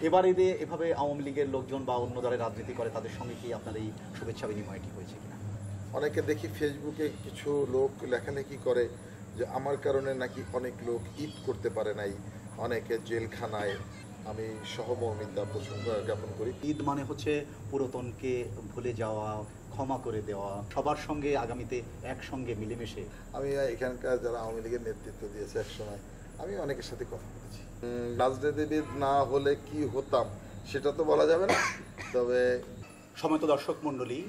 এবার ঈদে এভাবে আওয়ামী লীগের লোকজন বা অন্য দলের রাজনীতি করে তাদের সঙ্গে কি আপনার এই শুভেচ্ছা বিনিময়টি হয়েছে কিনা? অনেকে দেখি ফেসবুকে কিছু লোক লেখালেখি করে যে আমার কারণে নাকি অনেক লোক ঈদ করতে পারে নাই, অনেকে জেলখানায়। আমি সহমর্মিতা প্রসঙ্গ জ্ঞাপন করি। ঈদ মানে হচ্ছে পুরাতনকে ভুলে যাওয়া, ক্ষমা করে দেওয়া, সবার সঙ্গে আগামীতে একসঙ্গে মিলেমিশে। আমি এখানকার যারা আওয়ামী লীগের নেতৃত্ব দিয়েছে একসময়, আমি অনেকের সাথে কথা বলেছি। রাজনীতিবিদ না হলে কি হতাম সেটা তো বলা যাবে না, তবে সময়ত দর্শক মণ্ডলী,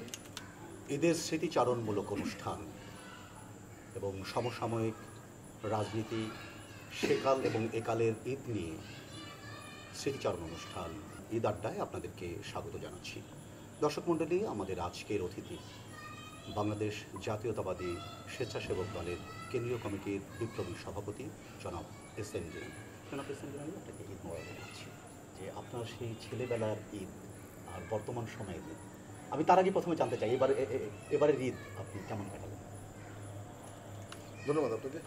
ঈদের স্মৃতিচারণমূলক অনুষ্ঠান এবং সমসাময়িক রাজনীতি, সেকাল এবং একালের ঈদ নিয়ে স্মৃতিচারণ অনুষ্ঠান ঈদ আড্ডায় আপনাদেরকে স্বাগত জানাচ্ছি। দর্শক মণ্ডলী, আমাদের আজকের অতিথি বাংলাদেশ জাতীয়তাবাদী স্বেচ্ছাসেবক দলের কেন্দ্রীয় কমিটির বিপ্লবী সভাপতি জনাব এস.এন. জলিল। জনাব এস.এন. জলিল, আমি আপনাকে ঈদ মোবারক জানাচ্ছি যে আপনার সেই ছেলেবেলার ঈদ আর বর্তমান সময়ের ঈদ, আমি তার আগে প্রথমে জানতে চাই এবারের ঈদ আপনি কেমন কাটালেন? ধন্যবাদ আপনাকে।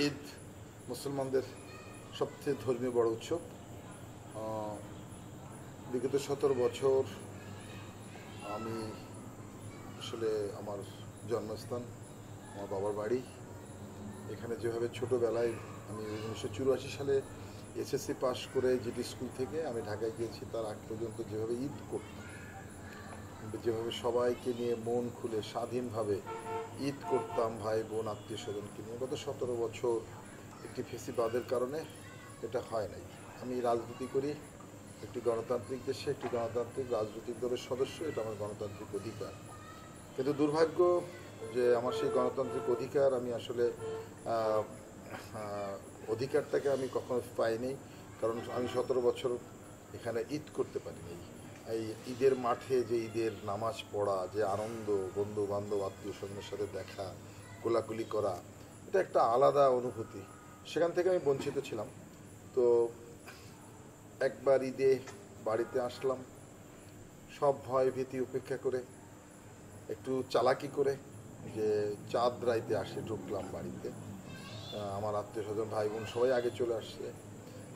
ঈদ মুসলমানদের সবচেয়ে ধর্মীয় বড় উৎসব। বিগত 17 বছর আমি আসলে আমার জন্মস্থান, আমার বাবার বাড়ি, এখানে যেভাবে ছোটোবেলায় আমি 1984 সালে এসএসসি পাস করে জিডি স্কুল থেকে আমি ঢাকায় গিয়েছি, তার আগ পর্যন্ত যেভাবে ঈদ করতাম, যেভাবে সবাইকে নিয়ে মন খুলে স্বাধীনভাবে ঈদ করতাম, ভাই বোন আত্মীয় স্বজনকে নিয়ে, গত 17 বছর একটি ফেসিবাদের কারণে এটা হয় নাই। আমি রাজনীতি করি একটি গণতান্ত্রিক দেশে, একটি গণতান্ত্রিক রাজনৈতিক দলের সদস্য, এটা আমার গণতান্ত্রিক অধিকার। কিন্তু দুর্ভাগ্য যে আমার সেই গণতান্ত্রিক অধিকার আমি আসলে অধিকারটাকে আমি কখনো পাইনি, কারণ আমি 17 বছর এখানে ঈদ করতে পারিনি। এই ঈদের মাঠে যে ঈদের নামাজ পড়া, যে আনন্দ, বন্ধু বান্ধব আত্মীয় স্বজনের সাথে দেখা, কোলাকুলি করা, এটা একটা আলাদা অনুভূতি, সেখান থেকে আমি বঞ্চিত ছিলাম। তো একবার ঈদে বাড়িতে আসলাম, সব ভয় ভীতি উপেক্ষা করে, একটু চালাকি করে, যে চাঁদ রাইতে আসে ঢুকলাম বাড়িতে। আমার আত্মীয় স্বজন ভাই বোন সবাই আগে চলে আসছে,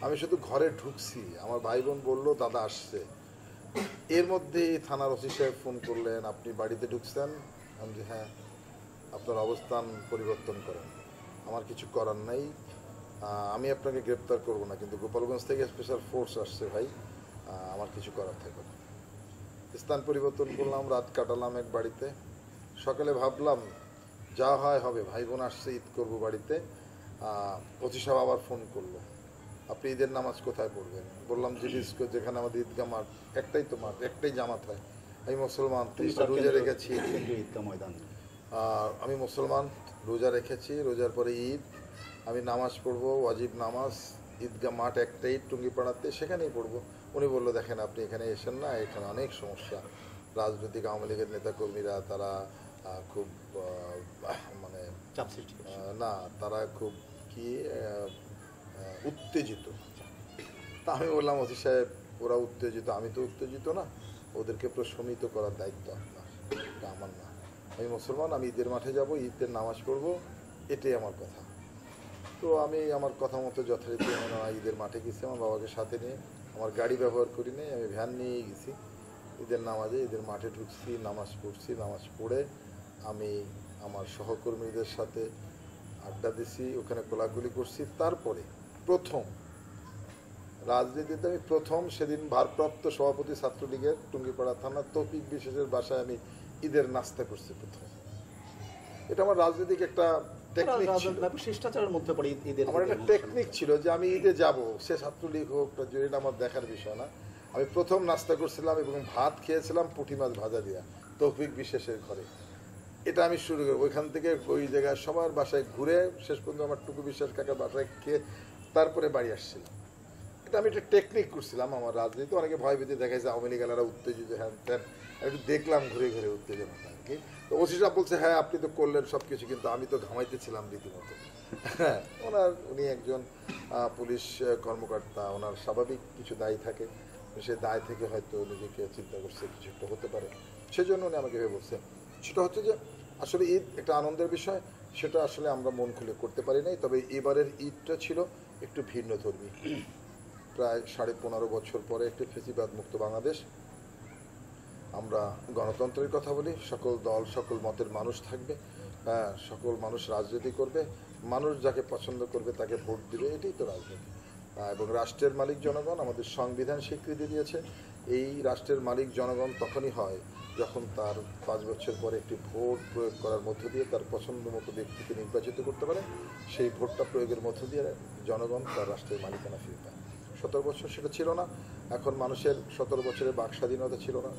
আমি শুধু ঘরে ঢুকছি, আমার ভাই বোন বললো দাদা আসছে। এর মধ্যে থানার ওসি সাহেব ফোন করলেন, আপনি বাড়িতে ঢুকছেন? আমি যে হ্যাঁ। আপনার অবস্থান পরিবর্তন করেন, আমার কিছু করার নাই, আমি আপনাকে গ্রেপ্তার করব না, কিন্তু গোপালগঞ্জ থেকে স্পেশাল ফোর্স আসছে ভাই, আমার কিছু করার থাকবে না। স্থান পরিবর্তন করলাম, রাত কাটালাম এক বাড়িতে। সকালে ভাবলাম যা হয় হবে, ভাই বোন আসছে, ঈদ করবো বাড়িতে। ওসি সাহেব আবার ফোন করলো, আপনি ঈদের নামাজ কোথায় পড়বেন? বললাম জিডি স্কুল, যেখানে আমাদের ঈদগাহ মাঠ, একটাই তো মাঠ, একটাই জামাত হয়। আমি মুসলমান, 30টা রোজা রেখেছি, আমি মুসলমান, রোজা রেখেছি, রোজার পরে ঈদ, আমি নামাজ পড়বো, ওয়াজিব নামাজ, ঈদগাহ মাঠ একটাই টুঙ্গিপাড়াতে, সেখানেই পড়বো। উনি বললো দেখেন আপনি এখানে এসেন না, এখানে অনেক সমস্যা, রাজনৈতিক আওয়ামী লীগের নেতাকর্মীরা তারা খুব মানে না, তারা খুব কি উত্তেজিত। তা আমি বললাম ওসি সাহেব ওরা উত্তেজিত, আমি তো উত্তেজিত না, ওদেরকে প্রশমিত করার দায়িত্ব আপনার, এটা আমার না। আমি মুসলমান, আমি ঈদের মাঠে যাব, ঈদের নামাজ পড়বো, এটাই আমার কথা। তো আমি আমার কথা মতো যথারীতি ঈদের মাঠে গেছি, আমার বাবাকে সাথে নিয়ে, আমার গাড়ি ব্যবহার করি নাই, আমি ভ্যান নিয়েই গেছি ঈদের নামাজে। ঈদের মাঠে ঢুকছি, নামাজ পড়ছি, নামাজ পড়ে আমি আমার সহকর্মীদের সাথে আড্ডা দিছি, ওখানে কোলাকুলি করছি। তারপরে প্রথম রাজনীতিতে আমি সেদিন ভারপ্রাপ্ত সভাপতি ছাত্রলীগের টুঙ্গিপাড়া থানা তৌফিক বিশেষের বাসায় আমি ঈদের নাস্তা করছি প্রথম। এটা আমার রাজনৈতিক একটা আমার একটা টেকনিক ছিল যে আমি ঈদে যাব, সে ছাত্রলীগ হোক, এটা আমার দেখার বিষয় না। আমি প্রথম নাস্তা করছিলাম এবং ভাত খেয়েছিলাম পুঁটি মাছ ভাজা দিয়া তৌফিক বিশেষের ঘরে। এটা আমি শুরু করি, ওইখান থেকে ওই জায়গায় সবার বাসায় ঘুরে শেষ পর্যন্ত আমার টুকু বিশ্বাস কাকার বাসায় খেয়ে তারপরে বাড়ি আসছিলাম। এটা আমি একটা টেকনিক করছিলাম আমার রাজনীতি। অনেকে ভয় ভীতি দেখাইছে আওয়ামী লীগালারা উত্তেজিত, হ্যাঁ হ্যাঁ, একটু দেখলাম ঘুরে ঘুরে উত্তেজনাটা আর কি। তো ওসি সাহেব বলছে হ্যাঁ আপনি তো করলেন সব কিছু, কিন্তু আমি তো ঘামাইতেছিলাম রীতিমতো। হ্যাঁ, উনি একজন পুলিশ কর্মকর্তা, ওনার স্বাভাবিক কিছু দায়ী থাকে, সে দায় থেকে হয়তো নিজেকে চিন্তা করছে কিছু একটা হতে পারে, সেজন্য উনি আমাকে ভেবে বলছে। সেটা হচ্ছে যে আসলে ঈদ একটা আনন্দের বিষয়, সেটা আসলে আমরা মন খুলে করতে পারি নাই। তবে এবারের ঈদটা ছিল একটু ভিন্ন ধর্মী। প্রায় 15.5 বছর পরে একটি ফেসিবাদ মুক্ত বাংলাদেশ। আমরা গণতন্ত্রের কথা বলি, সকল দল সকল মতের মানুষ থাকবে, সকল মানুষ রাজনীতি করবে, মানুষ যাকে পছন্দ করবে তাকে ভোট দিবে, এটাই তো রাজনীতি। এবং রাষ্ট্রের মালিক জনগণ, আমাদের সংবিধান স্বীকৃতি দিয়েছে এই রাষ্ট্রের মালিক জনগণ তখনই হয় যখন তার 5 বছর পরে একটি ভোট প্রয়োগ করার মধ্য দিয়ে তার পছন্দ মতো ব্যক্তিকে নির্বাচিত করতে পারে। সেই ভোটটা প্রয়োগের মধ্য দিয়ে জনগণ তার রাষ্ট্রের মালিকানা ফিরে পায়। 17 বছর সেটা ছিল না। এখন মানুষের 17 বছরের বাক স্বাধীনতা ছিল না,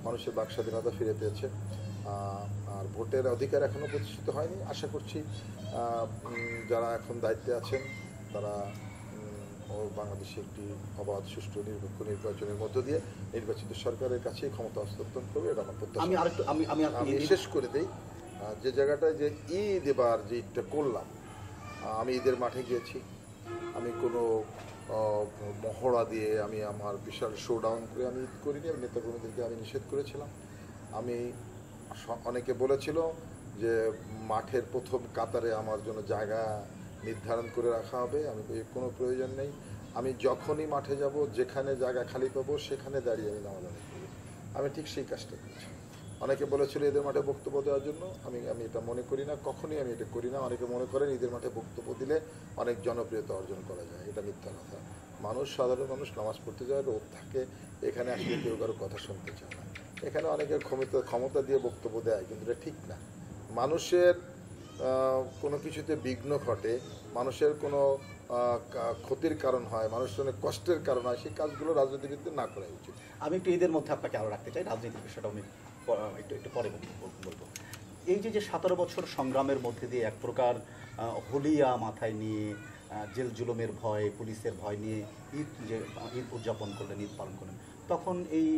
মানুষের বাক স্বাধীনতা ফিরে পেয়েছে। আর ভোটের অধিকার এখনও প্রতিষ্ঠিত হয়নি। আশা করছি যারা এখন দায়িত্বে আছেন তারা বাংলাদেশে একটি অবাধ সুষ্ঠু নিরপেক্ষ নির্বাচনের মধ্য দিয়ে নির্বাচিত সরকারের কাছেই ক্ষমতা হস্তান্তর করবে, এটা আমার প্রত্যাশা। আমি শেষ করে দেই যে জায়গাটায় যে ঈদ, এবার যে ঈদটা করলাম, আমি ঈদের মাঠে গিয়েছি। আমি কোনো মহড়া দিয়ে আমি আমার বিশাল শোডাউন করে আমি ঈদ করিনি। নেতাকর্মীদেরকে আমি নিষেধ করেছিলাম। আমি অনেকে বলেছিল যে মাঠের প্রথম কাতারে আমার জন্য জায়গা নির্ধারণ করে রাখা হবে। আমি কোনো প্রয়োজন নেই। আমি যখনই মাঠে যাব, যেখানে জায়গা খালি পাবো সেখানে দাঁড়িয়ে আমি নামাজ আদায় করব। আমি ঠিক সেই কাজটা করেছি। অনেকে বলেছিল ঈদের মাঠে বক্তব্য দেওয়ার জন্য, আমি এটা মনে করি না, কখনোই আমি এটা করি না। অনেকে মনে করেন ঈদের মাঠে বক্তব্য দিলে অনেক জনপ্রিয়তা অর্জন করা যায়, এটা মিথ্যা কথা। মানুষ, সাধারণ মানুষ নামাজ পড়তে যায়, রোদ থাকে, এখানে আসলে কেউ কারো কথা শুনতে চায় না। এখানে অনেকের ক্ষমতা দিয়ে বক্তব্য দেয়, কিন্তু এটা ঠিক না। মানুষের কোনো কিছুতে বিঘ্ন ঘটে, মানুষের কোনো ক্ষতির কারণ হয়, মানুষের অনেক কষ্টের কারণ হয়, সেই কাজগুলো রাজনীতিবিদদের না করা উচিত। আমি একটু ঈদের মধ্যে আপনাকে আরও রাখতে চাই, রাজনীতির বিষয়টা আমি একটু পরে বলবো। এই যে 17 বছর সংগ্রামের মধ্যে দিয়ে এক প্রকার হোলিয়া মাথায় নিয়ে, জেল জুলুমের ভয়, পুলিশের ভয় নিয়ে ঈদ উদযাপন করলেন, ঈদ পালন করলেন, তখন এই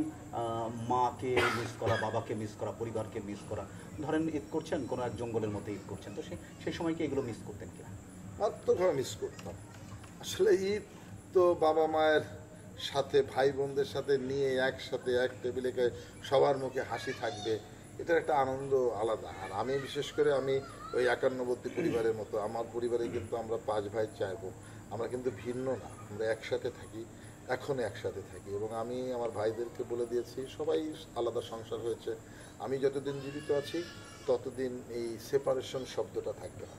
মাকে মিস করা, বাবাকে মিস করা, পরিবারকে মিস করা, ধরেন ঈদ করছেন কোনো এক জঙ্গলের মধ্যে ঈদ করছেন, তো সেই সময় কি এগুলো মিস করতেন কিনা? আত্মভাবে মিস করতাম। আসলে ঈদ তো বাবা মায়ের সাথে, ভাই বোনদের সাথে নিয়ে একসাথে এক টেবিলে সবার মুখে হাসি থাকবে, এটার একটা আনন্দ আলাদা। আর আমি বিশেষ করে আমি ওই 51বর্তী পরিবারের মতো, আমার পরিবারে কিন্তু আমরা 5 ভাই 4 বোন, আমরা কিন্তু ভিন্ন না, আমরা একসাথে থাকি, এখন একসাথে থাকি। এবং আমি আমার ভাইদেরকে বলে দিয়েছি, সবাই আলাদা সংসার হয়েছে, আমি যতদিন জীবিত আছি ততদিন এই সেপারেশন শব্দটা থাকবে না।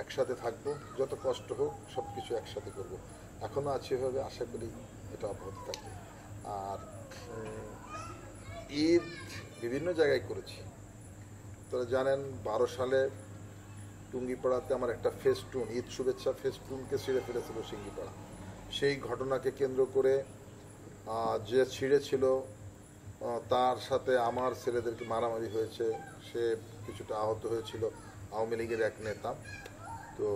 একসাথে থাকবো, যত কষ্ট হোক সব কিছু একসাথে করব। এখনও আছে এভাবে, আশা করি এটা অব্যাহত থাকবে। আর ঈদ বিভিন্ন জায়গায় করেছি। তোরা জানেন 12 সালে টুঙ্গিপাড়াতে আমার একটা ফেস্টুন, ঈদ শুভেচ্ছা ফেস্টুনকে ছিঁড়ে ফেলেছিল সিঙ্গিপাড়া। সেই ঘটনাকে কেন্দ্র করে যে ছিঁড়েছিল তার সাথে আমার ছেলেদেরকে মারামারি হয়েছে, সে কিছুটা আহত হয়েছিল, আওয়ামী লীগের এক নেতা, তো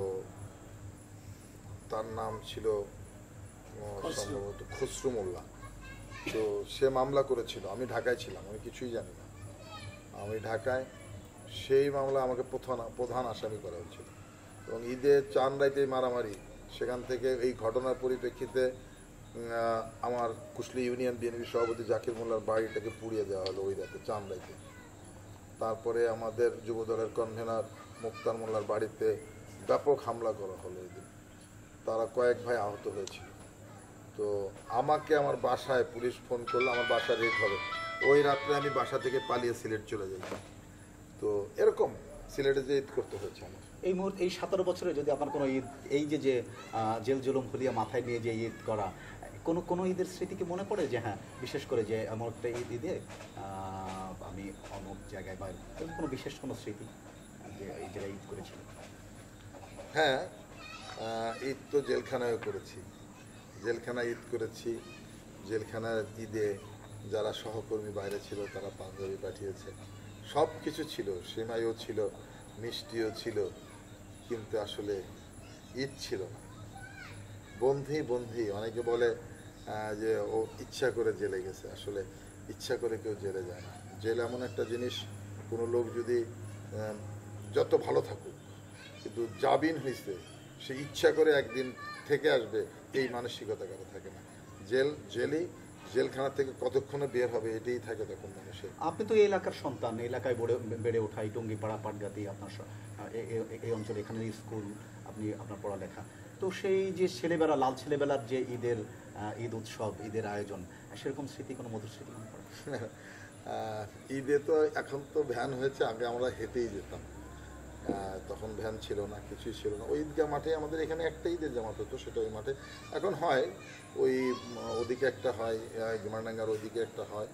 তার নাম ছিল সম্ভবত খসরু মোল্লা। তো সে মামলা করেছিল, আমি ঢাকায় ছিলাম, আমি কিছুই জানি না, আমি ঢাকায়। সেই মামলা আমাকে প্রধান আসামি করা হয়েছিল। এবং ঈদের চান রাইতে মারামারি, সেখান থেকে এই ঘটনার পরিপ্রেক্ষিতে আমার কুশলী ইউনিয়ন বিএনপি সভাপতি জাকির মোল্লার বাড়িটাকে পুড়িয়ে দেওয়া হলো ওই রাতে, চান রাইতে। তারপরে আমাদের যুবদলের কনভেনার মুক্তার মোল্লার বাড়িতে ব্যাপক হামলা করা হলো এই দিন, তারা কয়েক ভাই আহত হয়েছিল। তো আমাকে আমার বাসায় পুলিশ ফোন করলো, আমার বাসা রেড হবে, ওই রাত্রে আমি বাসা থেকে পালিয়ে সিলেট চলে যাই। তো এরকম সিলেটে যে ঈদ করতে হয়েছে আমার। এই মুহূর্তে এই 17 বছরে যদি আপনার কোনো ঈদ, এই যে জেল জুলুম হলিয়া মাথায় নিয়ে যে ঈদ করা, কোনো ঈদের স্মৃতি কি মনে পড়ে যে হ্যাঁ, বিশেষ করে যে এমন একটা ঈদে আমি অমুক জায়গায়, বা কোনো বিশেষ কোনো স্মৃতি যে এই জায়গায় ঈদ করেছিল? হ্যাঁ, ঈদ তো জেলখানায় করেছি, জেলখানায় ঈদ করেছি। জেলখানার ঈদে যারা সহকর্মী বাইরে ছিল তারা পাঞ্জাবি পাঠিয়েছে, সব কিছু ছিল, সেমাইও ছিল, মিষ্টিও ছিল, কিন্তু আসলে ঈদ ছিল না। বন্ধি অনেকে বলে যে ও ইচ্ছা করে জেলে গেছে, আসলে ইচ্ছা করে কেউ জেলে যায় না। জেল এমন একটা জিনিস, কোনো লোক যদি যত ভালো থাকুক কিন্তু জামিন হয়েছে, সে ইচ্ছা করে একদিন থেকে আসবে, এই মানসিকতা কারো থাকে না। জেলখানা থেকে কতক্ষণে বের হবে এটাই থাকে তখন মানুষের। আপনি তো এই এলাকার সন্তান, এলাকায় বেড়ে ওঠাই, টুঙ্গিপাড়া, পাটগাতি, আপনার এই অঞ্চলে, এখানে স্কুল, আপনি আপনার পড়ালেখা, তো সেই যে ছেলেবেলা, লাল ছেলেবেলার যে ঈদের ঈদ উৎসব, ঈদের আয়োজন, সেরকম স্মৃতি, কোনো মধুর স্মৃতি মনে পড়ে? ঈদে তো এখন তো ভ্যান হয়েছে, আগে আমরা হেঁটেই যেতাম। তখন ভ্যান ছিল না, কিছুই ছিল না। ওই ঈদগাহ মাঠে আমাদের এখানে একটা ঈদের জামাত হতো, সেটা ওই মাঠে এখন হয়। ওই ওদিকে একটা হয়, গিমারডাঙ্গার ওদিকে একটা হয়,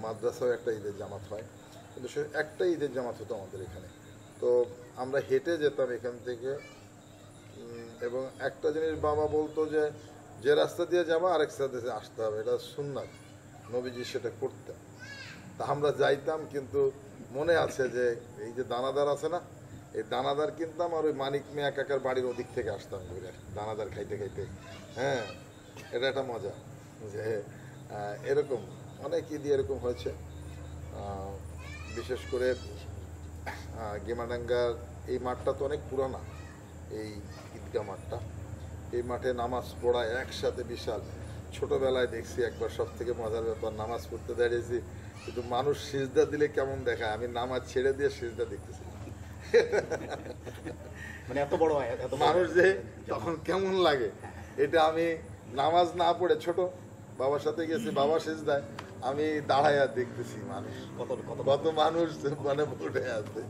মাদ্রাসাও একটা ঈদের জামাত হয়, কিন্তু সে একটা ঈদের জামাত হতো আমাদের এখানে। তো আমরা হেঁটে যেতাম এখান থেকে। এবং একটা জিনিস বাবা বলতো যে যে রাস্তা দিয়ে যাবো আরেক রাস্তা দিয়ে আসতে হবে, এটা সুন্নাত, নবীজি সেটা করতেন। তা আমরা যাইতাম, কিন্তু মনে আছে যে এই যে দানাদার আছে না, এই দানাদার কিনতাম আর ওই মানিক মিয়া কাকার বাড়ির ওদিক থেকে আসতাম ঘুরে দানাদার খাইতে খাইতে। হ্যাঁ, এটা একটা মজা যে এরকম অনেক ঈদ এরকম হয়েছে। বিশেষ করে গেমাডাঙ্গার এই মাঠটা তো অনেক পুরানা, এই ঈদগাহ মাঠটা। এই মাঠে নামাজ পড়া একসাথে বিশাল। ছোটবেলায় দেখছি একবার, সব থেকে মজার ব্যাপার, নামাজ পড়তে দাঁড়িয়েছি, কিন্তু মানুষ সিজদা দিলে কেমন দেখায়, আমি নামাজ ছেড়ে দিয়ে সিজদা দেখতেছি। মানে এত বড় মানুষ যে তখন কেমন লাগে, এটা আমি নামাজ না পড়ে ছোট বাবার সাথে গেছি, বাবা সিজদায়, আমি দাঁড়াইয়া দেখতেছি মানুষ, কত মানুষ মানে পড়ে আছে।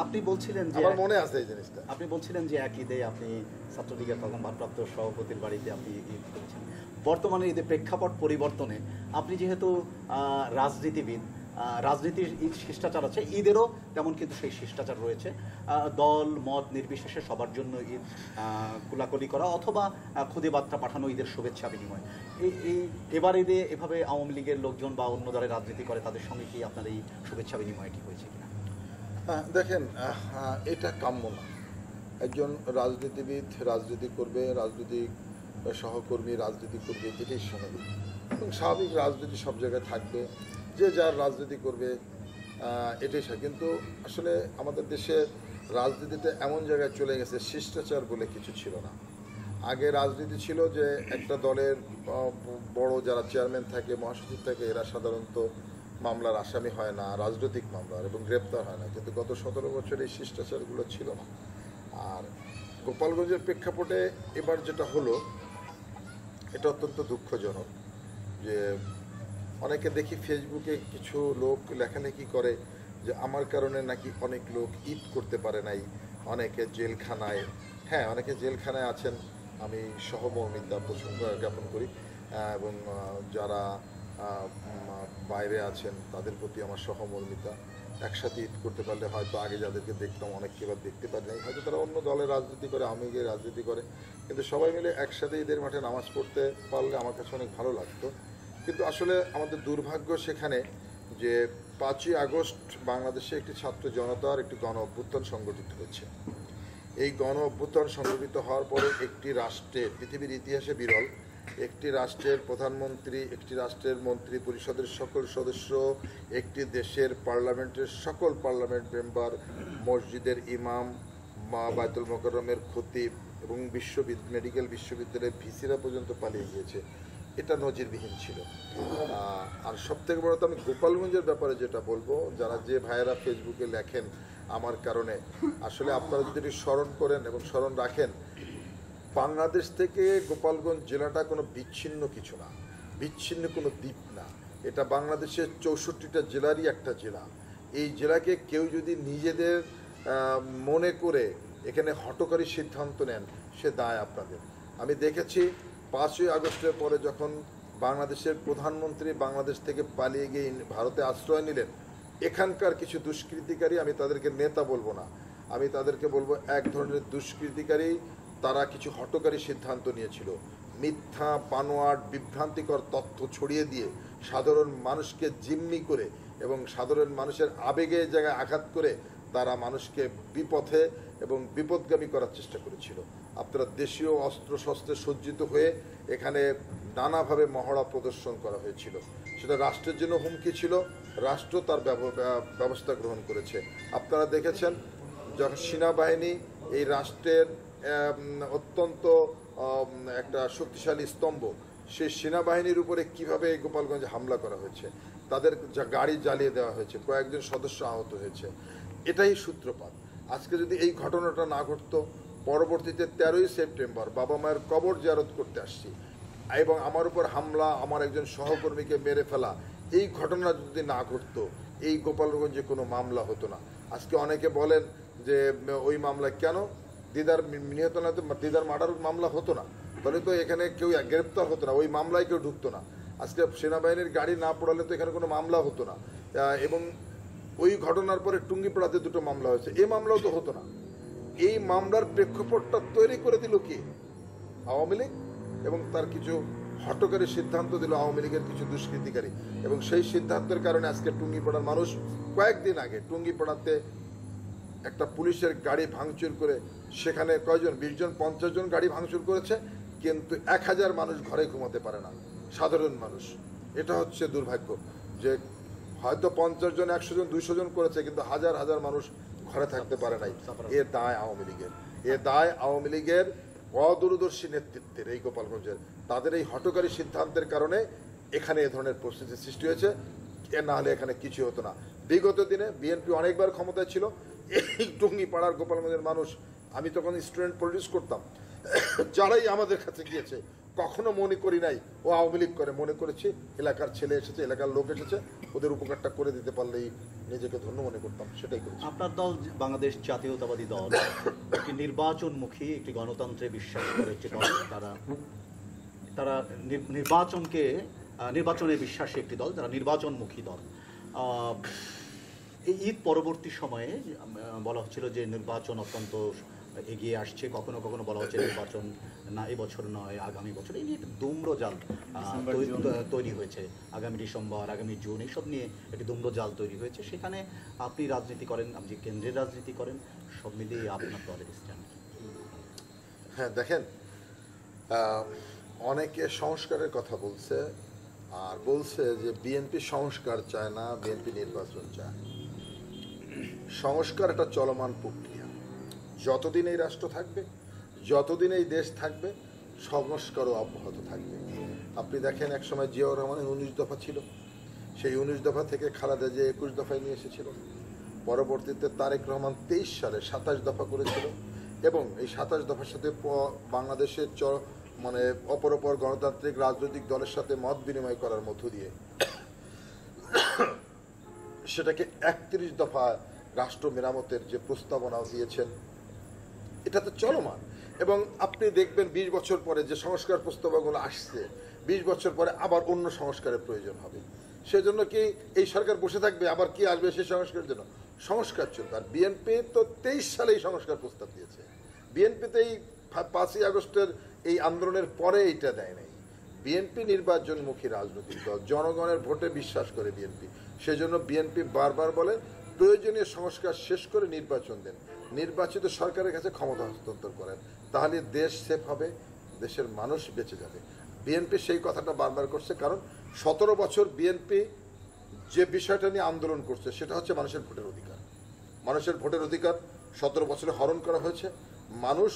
আপনি বলছিলেন যে, আমার মনে আছে এই জিনিসটা, আপনি বলছিলেন যে এক ঈদে আপনি ছাত্রলীগের তখন ভারপ্রাপ্ত সভাপতির বাড়িতে আপনি ঈদ করেছেন। বর্তমানে ঈদের প্রেক্ষাপট পরিবর্তনে আপনি যেহেতু রাজনীতিবিদ, রাজনীতির ঈদ শিষ্টাচার আছে, ঈদেরও তেমন কিন্তু সেই শিষ্টাচার রয়েছে। দল মত নির্বিশেষে সবার জন্য ঈদ কোলাকুলি করা অথবা খুদে বার্তা পাঠানো, ঈদের শুভেচ্ছা বিনিময়। এবার ঈদে এভাবে আওয়ামী লীগের লোকজন বা অন্য দলের রাজনীতি করে তাদের সঙ্গে কি আপনার এই শুভেচ্ছা বিনিময়টি হয়েছে কিনা? দেখেন, এটা কাম্য না। একজন রাজনীতিবিদ রাজনীতি করবে, রাজনৈতিক সহকর্মী রাজনীতি করবে, এটাই স্বাভাবিক এবং স্বাভাবিক। রাজনীতি সব জায়গায় থাকবে, যে যার রাজনীতি করবে, এটাই স্বাভাবিক। কিন্তু আসলে আমাদের দেশে রাজনীতিতে এমন জায়গায় চলে গেছে, শিষ্টাচার বলে কিছু ছিল না। আগে রাজনীতি ছিল যে একটা দলের বড় যারা চেয়ারম্যান থাকে, মহাসচিব থাকে, এরা সাধারণত মামলার আসামি হয় না, রাজনৈতিক মামলার, এবং গ্রেপ্তার হয় না। কিন্তু গত 17 বছর এই শিষ্টাচারগুলো ছিল না। আর গোপালগঞ্জের প্রেক্ষাপটে এবার যেটা হলো, এটা অত্যন্ত দুঃখজনক যে অনেকে দেখি ফেসবুকে কিছু লোক লেখালেখি করে যে আমার কারণে নাকি অনেক লোক ঈদ করতে পারে নাই, অনেকে জেলখানায়। হ্যাঁ, অনেকে জেলখানায় আছেন, আমি সহমর্মিতা পোষণ জ্ঞাপন করি, এবং যারা বাইরে আছেন তাদের প্রতি আমার সহমর্মিতা। একসাথে ঈদ করতে পারলে হয়তো আগে যাদেরকে দেখতাম অনেককে এবার দেখতে পারি নাই, হয়তো তারা অন্য দলের রাজনীতি করে, আওয়ামী লীগের রাজনীতি করে, কিন্তু সবাই মিলে একসাথে ঈদের মাঠে নামাজ পড়তে পারলে আমার কাছে অনেক ভালো লাগতো। কিন্তু আসলে আমাদের দুর্ভাগ্য সেখানে যে 5ই আগস্ট বাংলাদেশে একটি ছাত্র জনতার একটি গণ অভ্যুত্থান সংগঠিত হয়েছে। এই গণ অভ্যুত্থান সংগঠিত হওয়ার পরে একটি রাষ্ট্রের, পৃথিবীর ইতিহাসে বিরল, একটি রাষ্ট্রের প্রধানমন্ত্রী, একটি রাষ্ট্রের মন্ত্রী পরিষদের সকল সদস্য, একটি দেশের পার্লামেন্টের সকল পার্লামেন্ট মেম্বার, মসজিদের ইমাম, বায়তুল মোকাররমের খতিব এবং মেডিকেল বিশ্ববিদ্যালয়ের ভিসিরা পর্যন্ত পালিয়ে গিয়েছে। এটা নজিরবিহীন ছিল। আর সবথেকে বড় তো আমি গোপালগঞ্জের ব্যাপারে যেটা বলবো, যারা যে ভাইয়েরা ফেসবুকে লেখেন আমার কারণে, আসলে আপনারা যদি স্মরণ করেন এবং স্মরণ রাখেন, বাংলাদেশ থেকে গোপালগঞ্জ জেলাটা কোনো বিচ্ছিন্ন কিছু না, বিচ্ছিন্ন কোনো দ্বীপ না। এটা বাংলাদেশের 64টা জেলারই একটা জেলা। এই জেলাকে কেউ যদি নিজেদের মনে করে এখানে হঠকারী সিদ্ধান্ত নেন, সে দায় আপনাদের। আমি দেখেছি 5ই আগস্টের পরে যখন বাংলাদেশের প্রধানমন্ত্রী বাংলাদেশ থেকে পালিয়ে গিয়ে ভারতে আশ্রয় নিলেন, এখানকার কিছু দুষ্কৃতিকারী, আমি তাদেরকে নেতা বলবো না, আমি তাদেরকে বলবো এক ধরনের দুষ্কৃতিকারী, তারা কিছু হঠকারী সিদ্ধান্ত নিয়েছিল। মিথ্যা, বানোয়াট, বিভ্রান্তিকর তথ্য ছড়িয়ে দিয়ে সাধারণ মানুষকে জিম্মি করে এবং সাধারণ মানুষের আবেগে জায়গায় আঘাত করে তারা মানুষকে বিপথে এবং বিপদগামী করার চেষ্টা করেছিল। আপনারা দেশীয় অস্ত্র শস্ত্রে সজ্জিত হয়ে এখানে নানাভাবে মহড়া প্রদর্শন করা হয়েছিল। সেটা রাষ্ট্রের জন্য হুমকি ছিল, রাষ্ট্র তার ব্যবস্থা গ্রহণ করেছে। আপনারা দেখেছেন যখন সেনাবাহিনী এই রাষ্ট্রের অত্যন্ত একটা শক্তিশালী স্তম্ভ, সেই সেনাবাহিনীর উপরে কিভাবে গোপালগঞ্জে হামলা করা হয়েছে, তাদের গাড়ি জ্বালিয়ে দেওয়া হয়েছে, কয়েকজন সদস্য আহত হয়েছে। এটাই সূত্রপাত। আজকে যদি এই ঘটনাটা না ঘটতো, পরবর্তীতে 13ই সেপ্টেম্বর বাবা মায়ের কবর জিয়ারত করতে আসছি, এবং আমার উপর হামলা, আমার একজন সহকর্মীকে মেরে ফেলা, এই ঘটনা যদি না ঘটতো এই গোপালগঞ্জে কোনো মামলা হতো না। আজকে অনেকে বলেন যে ওই মামলা কেন, দিদার নিহত না, দিদার মার্ডার মামলা হতো না, তাহলে তো এখানে কেউ গ্রেপ্তার হতো না, ওই মামলায় কেউ ঢুকতো না। আজকে সেনাবাহিনীর গাড়ি না পড়ালে তো এখানে কোনো মামলা হতো না। এবং ওই ঘটনার পরে টুঙ্গিপাড়াতে 2টো মামলা হয়েছে, এই মামলাও তো হতো না। এই মামলার প্রেক্ষাপটটা তৈরি করে দিল কে? আওয়ামী লীগ। এবং তার কিছু হঠকারী সিদ্ধান্ত দিল আওয়ামী লীগের কিছু দুষ্কৃতিকারী, এবং সেই সিদ্ধান্তের কারণে আজকে টুঙ্গিপাড়ার মানুষ, কয়েকদিন আগে টুঙ্গিপাড়াতে একটা পুলিশের গাড়ি ভাঙচুর করে, সেখানে কয়জন, 20 জন 50 জন গাড়ি ভাঙচুর করেছে, কিন্তু 1000 মানুষ ঘরে ঘুমাতে পারে না, সাধারণ মানুষ। এটা হচ্ছে দুর্ভাগ্য যে হয়তো 50 জন 100 জন 200 জন করেছে, কিন্তু হাজার হাজার মানুষ ঘরে থাকতে পারে নাই। এ দায় আওয়ামী লীগের, এ দায় আওয়ামী লীগের অদূরদর্শী নেতৃত্বের, এই গোপালগঞ্জের তাদের এই হঠকারী সিদ্ধান্তের কারণে এখানে এ ধরনের পরিস্থিতির সৃষ্টি হয়েছে। এ না হলে এখানে কিছু হতো না। বিগত দিনে বিএনপি অনেকবার ক্ষমতায় ছিল, এই টুঙ্গিপাড়ার গোপালগঞ্জের মানুষ, আমি তখন স্টুডেন্ট পলিটিক্স করতাম, যারাই আমাদের কাছে গিয়েছে কখনো মনে করি নাই ও আওয়ামী লীগ করে, মনে করেছি এলাকার ছেলে এসেছে, এলাকার লোক এসেছে, ওদের উপকারটা করে দিতে পারলেই নিজেকে ধন্য মনে করতাম, সেটাই করেছি। আপনার দল বাংলাদেশ জাতীয়তাবাদী দল একটি নির্বাচনমুখী, একটি গণতন্ত্রে বিশ্বাস করে একটি দল। তারা নির্বাচনে বিশ্বাসী একটি দল, তারা নির্বাচনমুখী দল। এই ঈদ পরবর্তী সময়ে বলা হচ্ছিল যে নির্বাচন অত্যন্ত এগিয়ে আসছে, কখনো কখনো বলা হচ্ছে নির্বাচন না এবছর নয় আগামী বছর। এই নিয়ে ধূম্রজাল তৈরি হয়েছে, আগামী ডিসেম্বর আগামী জুন এইসব নিয়ে একটি ধূম্রজাল তৈরি হয়েছে। সেখানে আপনি রাজনীতি করেন, আপনি কেন্দ্রের রাজনীতি করেন, সব মিলিয়ে আপনার দলের স্ট্যান্ড। হ্যাঁ দেখেন, অনেকে সংস্কারের কথা বলছে, আর বলছে যে বিএনপি সংস্কার চায় না, বিএনপি নির্বাচন চায়। সংস্কার একটা চলমান প্রক্রিয়া, যতদিন এই রাষ্ট্র থাকবে, যতদিন এই দেশ থাকবে, সংস্কারও অব্যাহত থাকবে। আপনি দেখেন একসময় জিয়াউর রহমানের 19 দফা ছিল, সেই 19 দফা থেকে খালেদা জিয়া 21 দফায় নিয়ে এসেছিল। পরবর্তীতে তারেক রহমান 23 সালে 27 দফা করেছিল, এবং এই 27 দফার সাথে বাংলাদেশের মানে অপর গণতান্ত্রিক রাজনৈতিক দলের সাথে মত বিনিময় করার মধ্য দিয়ে সেটাকে 31 দফা রাষ্ট্র মেরামতের যে প্রস্তাবনাও দিয়েছেন, এটা তো চলমান। এবং আপনি দেখবেন 20 বছর পরে যে সংস্কার প্রস্তাবগুলো আসছে, 20 বছর পরে আবার অন্য সংস্কারের প্রয়োজন হবে। সেজন্য কি এই সরকার বসে থাকবে, আবার কি আসবে সেই সংস্কারের জন্য? সংস্কার চলবে। আর বিএনপি তো 23 সালে এই সংস্কার প্রস্তাব দিয়েছে, বিএনপি তো এই 5ই আগস্টের এই আন্দোলনের পরে এইটা দেয় নাই। বিএনপি নির্বাচনমুখী রাজনৈতিক দল, জনগণের ভোটে বিশ্বাস করে বিএনপি। সেজন্য বিএনপি বারবার বলে প্রয়োজনীয় সংস্কার শেষ করে নির্বাচন দেন, নির্বাচিত সরকারের কাছে ক্ষমতা হস্তান্তর করেন, তাহলে দেশ সেফ হবে, দেশের মানুষ বেঁচে যাবে। বিএনপি সেই কথাটা বারবার করছে, কারণ 17 বছর বিএনপি যে বিষয়টা নিয়ে আন্দোলন করছে সেটা হচ্ছে মানুষের ভোটের অধিকার। মানুষের ভোটের অধিকার 17 বছরে হরণ করা হয়েছে, মানুষ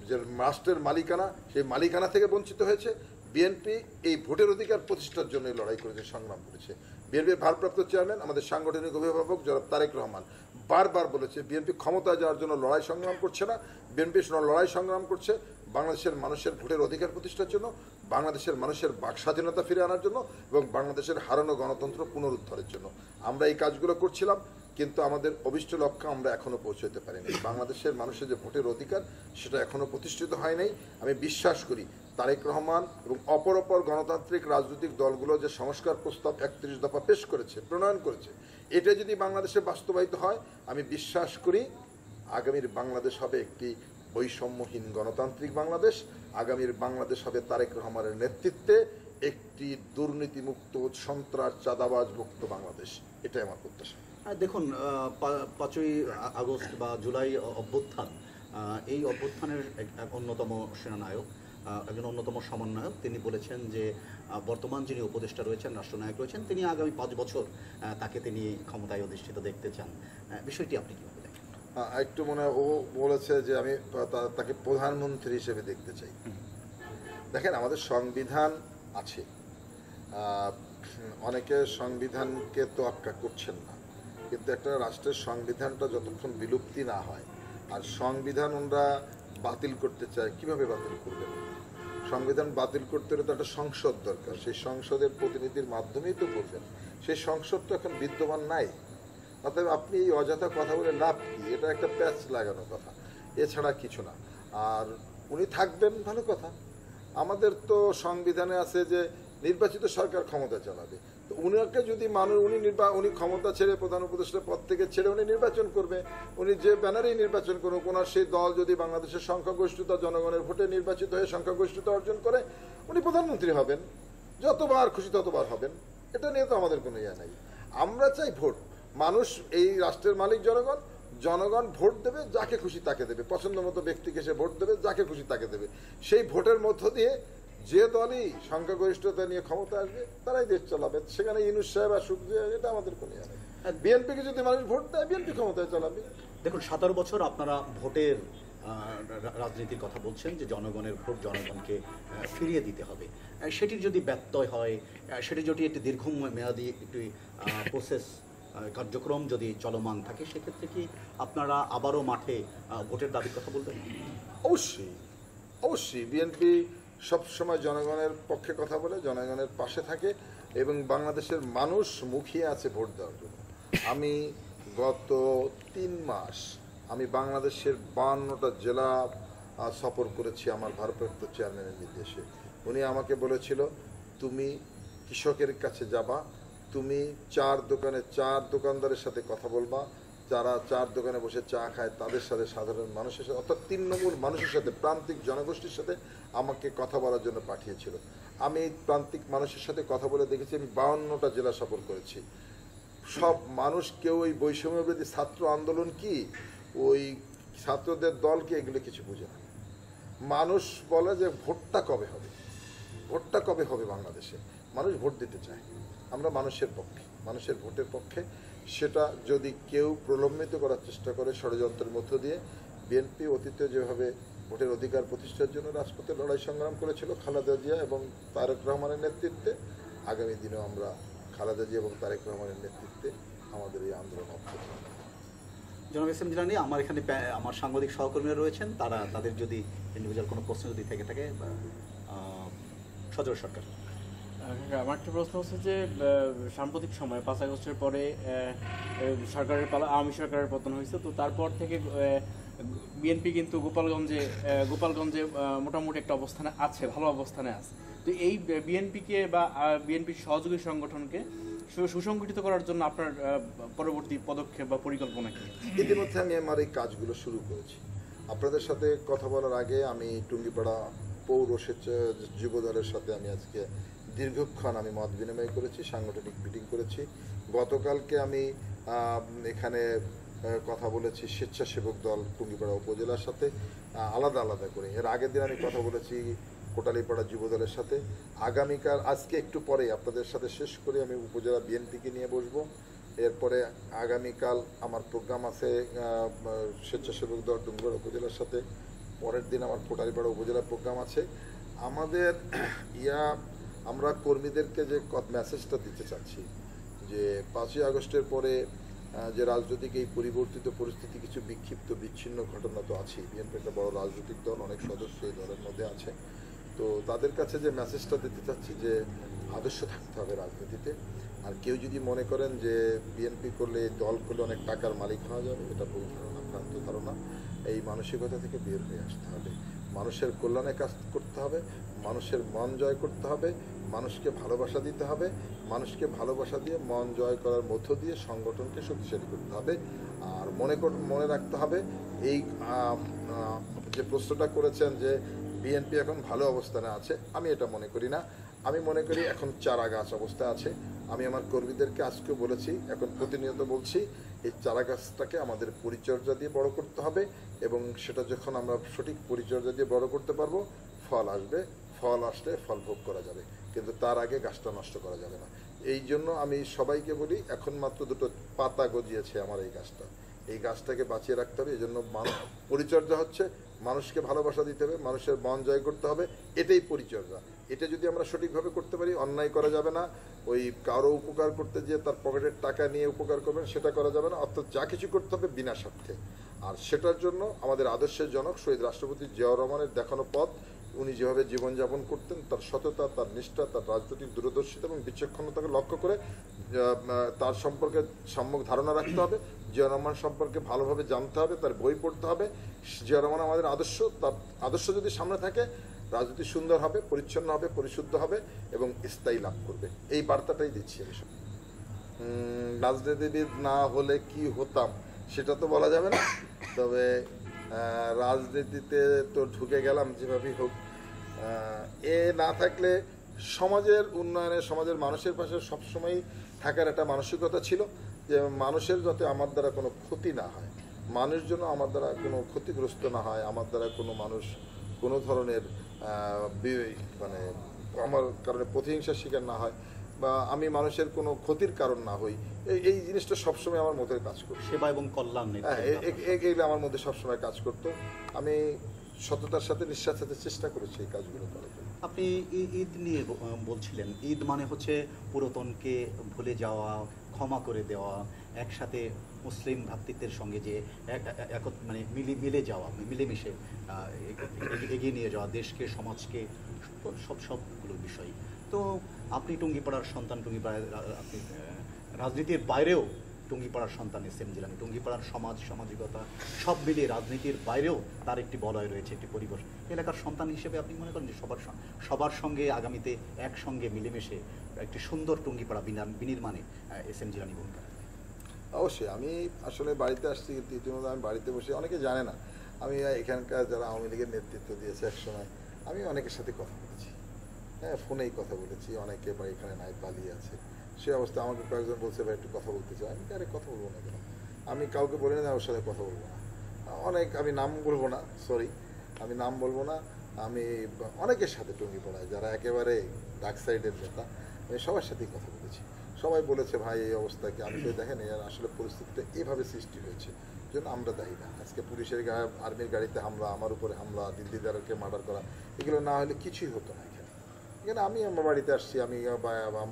যে রাষ্ট্রের মালিকানা, সেই মালিকানা থেকে বঞ্চিত হয়েছে। বিএনপি এই ভোটের অধিকার প্রতিষ্ঠার জন্য লড়াই করেছে, সংগ্রাম করেছে। বিএনপির ভারপ্রাপ্ত চেয়ারম্যান, আমাদের সাংগঠনিক অভিভাবক জনাব তারেক রহমান বারবার বলেছে বিএনপি ক্ষমতায় যাওয়ার জন্য লড়াই সংগ্রাম করছে না, বিএনপি লড়াই সংগ্রাম করছে বাংলাদেশের মানুষের ভোটের অধিকার প্রতিষ্ঠার জন্য, বাংলাদেশের মানুষের বাক স্বাধীনতা ফিরে আনার জন্য, এবং বাংলাদেশের হারানো গণতন্ত্র পুনরুদ্ধারের জন্য। আমরা এই কাজগুলো করছিলাম, কিন্তু আমাদের অভিষ্ট লক্ষ্যে আমরা এখনো পৌঁছতে পারিনি। বাংলাদেশের মানুষের যে ভোটের অধিকার সেটা এখনো প্রতিষ্ঠিত হয় নাই। আমি বিশ্বাস করি তারেক রহমান এবং অপর গণতান্ত্রিক রাজনৈতিক দলগুলো যে সংস্কার প্রস্তাব 31 দফা পেশ করেছে, প্রণয়ন করেছে, এটা যদি বাংলাদেশে বাস্তবায়িত হয়, আমি বিশ্বাস করি আগামীর বাংলাদেশ হবে একটি বৈষম্যহীন গণতান্ত্রিক বাংলাদেশ। আগামীর বাংলাদেশ হবে তারেক রহমানের নেতৃত্বে একটি দুর্নীতিমুক্ত, সন্ত্রাস চাঁদাবাজ মুক্ত বাংলাদেশ। এটাই আমার প্রত্যাশা। দেখুন, 5ই আগস্ট বা জুলাই অভ্যুত্থান, এই অভ্যুত্থানের এক অন্যতম সেনানায়ক, একজন অন্যতম সমন্বয়ক, তিনি বলেছেন যে বর্তমান যিনি উপদেষ্টা রয়েছেন, রাষ্ট্রনায়ক রয়েছেন, তিনি আগামী 5 বছর তাকে তিনি ক্ষমতায় অধিষ্ঠিত দেখতে চান। বিষয়টি আপনি কীভাবে দেখেন? একটু মনে হয় ও বলেছে যে আমি তাকে প্রধানমন্ত্রী হিসেবে দেখতে চাই। দেখেন, আমাদের সংবিধান আছে, অনেকে সংবিধানকে তোয়াক্কা করছেন না, কিন্তু একটা রাষ্ট্রের সংবিধানটা যতক্ষণ বিলুপ্তি না হয়, আর সংবিধান ওরা বাতিল করতে চায়, কিভাবে বাতিল করবেন? সংবিধান বাতিল করতে হলে তো একটা সংসদ দরকার, সেই সংসদের প্রতিনিধির মাধ্যমেই তো করবেন। সেই সংসদ তো এখন বিদ্যমান নাই। অতএব আপনি এই অযথা কথা বলে লাভ কি? এটা একটা প্যাচ লাগানো কথা, এছাড়া কিছু না। আর উনি থাকবেন, ভালো কথা। আমাদের তো সংবিধানে আছে যে নির্বাচিত সরকার ক্ষমতা চালাবে। তো উনাকে যদি উনি ক্ষমতা ছেড়ে প্রধান উপদেষ্টা পদ থেকে ছেড়ে উনি নির্বাচন করবে, উনি যে ব্যানারেই নির্বাচন করুক, ওনার সেই দল যদি বাংলাদেশের সংখ্যাগরিষ্ঠতা, জনগণের ভোটে নির্বাচিত হয়ে সংখ্যাগরিষ্ঠতা অর্জন করে, উনি প্রধানমন্ত্রী হবেন, যতবার খুশি ততবার হবেন। এটা নিয়ে তো আমাদের কোনো ইয়ে নাই। আমরা চাই ভোট। মানুষ, এই রাষ্ট্রের মালিক জনগণ, জনগণ ভোট দেবে, যাকে খুশি তাকে দেবে, পছন্দ মতো ব্যক্তিকে সে ভোট দেবে, যাকে খুশি তাকে দেবে। সেই ভোটের মধ্য দিয়ে যে দলই সংখ্যাগরিষ্ঠতা নিয়ে ক্ষমতা আসবে তারাই দেশ চালাবে। সেখানে ইউনূস সাহেব আসুক, যে এটা আমাদের কোনো ইয়ে নেই। বিএনপিকে যদি মানুষ ভোট দেয়, বিএনপি ক্ষমতায় চালাবে। দেখুন, 17 বছর আপনারা ভোটের রাজনীতির কথা বলছেন, যে জনগণের ভোট জনগণকে ফিরিয়ে দিতে হবে। সেটির যদি ব্যত্যয় হয়, সেটি যদি একটি দীর্ঘমেয়াদী একটি প্রসেস কার্যক্রম যদি চলমান থাকে, সেক্ষেত্রে কি আপনারা আবারও মাঠে ভোটের দাবির কথা বলবেন? অবশ্যই, অবশ্যই। বিএনপি সবসময় জনগণের পক্ষে কথা বলে, জনগণের পাশে থাকে এবং বাংলাদেশের মানুষ মুখিয়ে আছে ভোট দেওয়ার জন্য। আমি গত 3 মাস আমি বাংলাদেশের 52টা জেলা সফর করেছি আমার ভারপ্রাপ্ত চেয়ারম্যানের নির্দেশে। উনি আমাকে বলেছিল, তুমি কৃষকের কাছে যাবা, তুমি 4 দোকানদারের সাথে কথা বলবা, যারা 4 দোকানে বসে চা খায় তাদের সাথে, সাধারণ মানুষের সাথে, অর্থাৎ তৃণমূল মানুষের সাথে, প্রান্তিক জনগোষ্ঠীর সাথে আমাকে কথা বলার জন্য পাঠিয়েছিল। আমি এই প্রান্তিক মানুষের সাথে কথা বলে দেখেছি। আমি 52টা জেলা সফর করেছি। সব মানুষ, কেউ ওই বৈষম্যবিরোধী ছাত্র আন্দোলন কি, ওই ছাত্রদের দলকে, এগুলো কিছু বুঝে না। মানুষ বলে যে ভোটটা কবে হবে, ভোটটা কবে হবে বাংলাদেশে। মানুষ ভোট দিতে চায়। আমরা মানুষের পক্ষে, মানুষের ভোটের পক্ষে। সেটা যদি কেউ প্রলম্বিত করার চেষ্টা করে ষড়যন্ত্রের মধ্য দিয়ে, বিএনপি অতীতে যেভাবে ভোটের অধিকার প্রতিষ্ঠার জন্য রাজপথে লড়াই সংগ্রাম করেছিল খালেদা জিয়া এবং তারেক রহমানের নেতৃত্বে, আগামী দিনেও আমরা খালেদা জিয়া এবং তারেক রহমানের নেতৃত্বে আমাদের এই আন্দোলন অব্যাহত থাকবে। জনাব এস এম জিলানী, আমার এখানে আমার সাংবাদিক সহকর্মীরা রয়েছেন, তাদের যদি ইন্ডিভিজুয়াল কোনো প্রশ্ন যদি থেকে থাকে, সজল সরকার। আমার একটা প্রশ্ন হচ্ছে যে সাম্প্রতিক সময়ে 5 আগস্টের পরে আওয়ামী সরকারের পতন হয়েছে, তো তারপর থেকে বিএনপি কিন্তু গোপালগঞ্জে মোটামুটি একটা অবস্থানে আছে, ভালো অবস্থানে আছে। তো এই বিএনপিকে বা বিএনপির সহযোগী সংগঠনকে সুসংগঠিত করার জন্য আপনার পরবর্তী পদক্ষেপ বা পরিকল্পনা কি? ইতিমধ্যে আমি আমার এই কাজগুলো শুরু করেছি। আপনাদের সাথে কথা বলার আগে আমি টুঙ্গিপাড়া পৌর যুব দলের সাথে আমি আজকে দীর্ঘক্ষণ আমি মত বিনিময় করেছি, সাংগঠনিক মিটিং করেছি। গতকালকে আমি এখানে কথা বলেছি স্বেচ্ছাসেবক দল টুঙ্গিপাড়া উপজেলার সাথে আলাদা আলাদা করে। এর আগের দিন আমি কথা বলেছি কোটালীপাড়া যুব দলের সাথে। আগামীকাল, আজকে একটু পরে আপনাদের সাথে শেষ করে আমি উপজেলা বিএনপিকে নিয়ে বসবো। এরপরে আগামীকাল আমার প্রোগ্রাম আছে স্বেচ্ছাসেবক দল টুঙ্গিপাড়া উপজেলার সাথে। পরের দিন আমার কোটালীপাড়া উপজেলা প্রোগ্রাম আছে। আমাদের আমরা কর্মীদেরকে যে মেসেজটা দিতে চাচ্ছি, যে 5ই আগস্টের পরে যে রাজনৈতিক এই পরিবর্তিত পরিস্থিতি, কিছু বিক্ষিপ্ত বিচ্ছিন্ন ঘটনা তো আছেই। বিএনপি একটা বড় রাজনৈতিক দল, অনেক সদস্য এই দলের মধ্যে আছে। তো তাদের কাছে যে মেসেজটা দিতে চাচ্ছি, যে আদর্শ থাকতে হবে রাজনীতিতে। আর কেউ যদি মনে করেন যে বিএনপি করলে, দল করলে অনেক টাকার মালিক হওয়া যাবে, এটা ভুল ধারণা, ভ্রান্ত ধারণা। এই মানসিকতা থেকে বের হয়ে আসতে হবে। মানুষের কল্যাণে কাজ করতে হবে, মানুষের মন জয় করতে হবে, মানুষকে ভালোবাসা দিতে হবে। মানুষকে ভালোবাসা দিয়ে, মন জয় করার মধ্য দিয়ে সংগঠনকে শক্তিশালী করতে হবে। আর মনে রাখতে হবে, এই যে প্রশ্নটা করেছেন যে বিএনপি এখন ভালো অবস্থানে আছে, আমি এটা মনে করি না। আমি মনে করি এখন চারা গাছ অবস্থায় আছে। আমি আমার কর্মীদেরকে আজকেও বলেছি, এখন প্রতিনিয়ত বলছি, এই চারা গাছটাকে আমাদের পরিচর্যা দিয়ে বড় করতে হবে এবং সেটা যখন আমরা সঠিক পরিচর্যা দিয়ে বড় করতে পারবো, ফল আসবে। ফল আসলে ফল ভোগ করা যাবে, কিন্তু তার আগে গাছটা নষ্ট করা যাবে না। এই জন্য আমি সবাইকে বলি, এখন মাত্র 2টো পাতা গজিয়েছে আমার এই গাছটা, এই গাছটাকে বাঁচিয়ে রাখতে হবে। এই জন্য পরিচর্যা হচ্ছে, মানুষকে ভালোবাসা দিতে হবে, মানুষের মন জয় করতে হবে, এটাই পরিচর্যা। এটা যদি আমরা সঠিকভাবে করতে পারি, অন্যায় করা যাবে না। ওই কারো উপকার করতে গিয়ে তার পকেটের টাকা নিয়ে উপকার করবেন, সেটা করা যাবে না। অর্থাৎ যা কিছু করতে হবে বিনা স্বার্থে। আর সেটার জন্য আমাদের আদর্শের জনক শহীদ রাষ্ট্রপতি জিয়াউর রহমানের দেখানো পথ, উনি যেভাবে জীবনযাপন করতেন, তার সততা, তার নিষ্ঠা, তার রাজনৈতিক দূরদর্শিতা এবং বিচক্ষণতাকে লক্ষ্য করে তার সম্পর্কে সম্যক ধারণা রাখতে হবে। জিয়া রহমান সম্পর্কে ভালোভাবে জানতে হবে, তার বই পড়তে হবে। জিয়া রহমান আমাদের আদর্শ, তার আদর্শ যদি সামনে থাকে, রাজনীতি সুন্দর হবে, পরিচ্ছন্ন হবে, পরিশুদ্ধ হবে এবং স্থায়ী লাভ করবে। এই বার্তাটাই দিচ্ছি আমি। রাজনীতিবিদ না হলে কি হতাম সেটা তো বলা যাবে না, তবে রাজনীতিতে তো ঢুকে গেলাম যেভাবেই হোক। এ না থাকলে সমাজের উন্নয়নে, সমাজের মানুষের পাশে সবসময় থাকার একটা মানসিকতা ছিল যে মানুষের যাতে আমার দ্বারা কোনো ক্ষতি না হয়, মানুষ যেন আমার দ্বারা কোনো ক্ষতিগ্রস্ত না হয়, আমার দ্বারা কোনো মানুষ কোনো ধরনের মানে আমার কারণে প্রতিহিংসার শিকার না হয়, বা আমি মানুষের কোনো ক্ষতির কারণ না হই। এই জিনিসটা সবসময় আমার মধ্যে কাজ করতো। সেবা এবং কল্যাণ, হ্যাঁ, এগুলো আমার মধ্যে সবসময় কাজ করতো। আমি সততার সাথে, নিঃস্বার্থের সাথে চেষ্টা করেছি এই কাজগুলো করার জন্য। আপনি ঈদ নিয়ে বলছিলেন, ঈদ মানে হচ্ছে পুরাতনকে ভুলে যাওয়া, ক্ষমা করে দেওয়া, একসাথে মুসলিম ভ্রাতৃত্বের সঙ্গে যে মানে মিলে যাওয়া, মিলেমিশে এগিয়ে নিয়ে যাওয়া দেশকে, সমাজকে, সবগুলো বিষয়। তো আপনি টুঙ্গিপাড়ার সন্তান, টুঙ্গিপাড়ায় আপনি রাজনীতির বাইরেও টুঙ্গিপাড়ার সন্তান এস এম জিলানী, টুঙ্গিপাড়ার সামাজিকতা সব মিলিয়ে রাজনীতির বাইরেও তার একটি বলয় রয়েছে, একটি পরিবেশ। এলাকার সন্তান হিসেবে আপনি মনে করেন যে সবার সঙ্গে আগামীতে একসঙ্গে মিলেমিশে একটি সুন্দর টুঙ্গিপাড়া বিনির্মাণে এস এম জিলানী ভূমিকা? অবশ্যই। আমি আসলে বাড়িতে আসছি, কিন্তু ইতিমধ্যে আমি বাড়িতে বসে, অনেকে জানে না আমি এখানকার যারা আওয়ামী লীগের নেতৃত্ব দিয়েছে একসময়, আমি অনেকের সাথে কথা বলেছি। হ্যাঁ, ফোনেই কথা বলেছি। অনেকে বা এখানে নাই, পালিয়ে আছে। সে অবস্থা আমাকে কয়েকজন বলছে ভাই একটু কথা বলতে চাই। আমি আরে কথা বলবো না কেন? আমি কাউকে বলি না ওর সাথে কথা বলবো না। আমি নাম বলবো না, সরি, আমি নাম বলবো না। আমি অনেকের সাথে টুঙ্গিপাড়ায় যারা একেবারে ডাক সাইডের নেতা, আমি সবার সাথেই কথা বলেছি। সবাই বলেছে ভাই এই অবস্থাকে, আমি তো দেখেন এর আসলে পরিস্থিতিটা এভাবে সৃষ্টি হয়েছে, জন্য আমরা দায়ী না। আজকে পুলিশের আর্মির গাড়িতে হামলা, আমার উপরে হামলা, দিল্লিদারকে মার্ডার করা, এগুলো না হলে কিছুই হতো না। এখানে আমি আমার বাড়িতে আসছি, আমি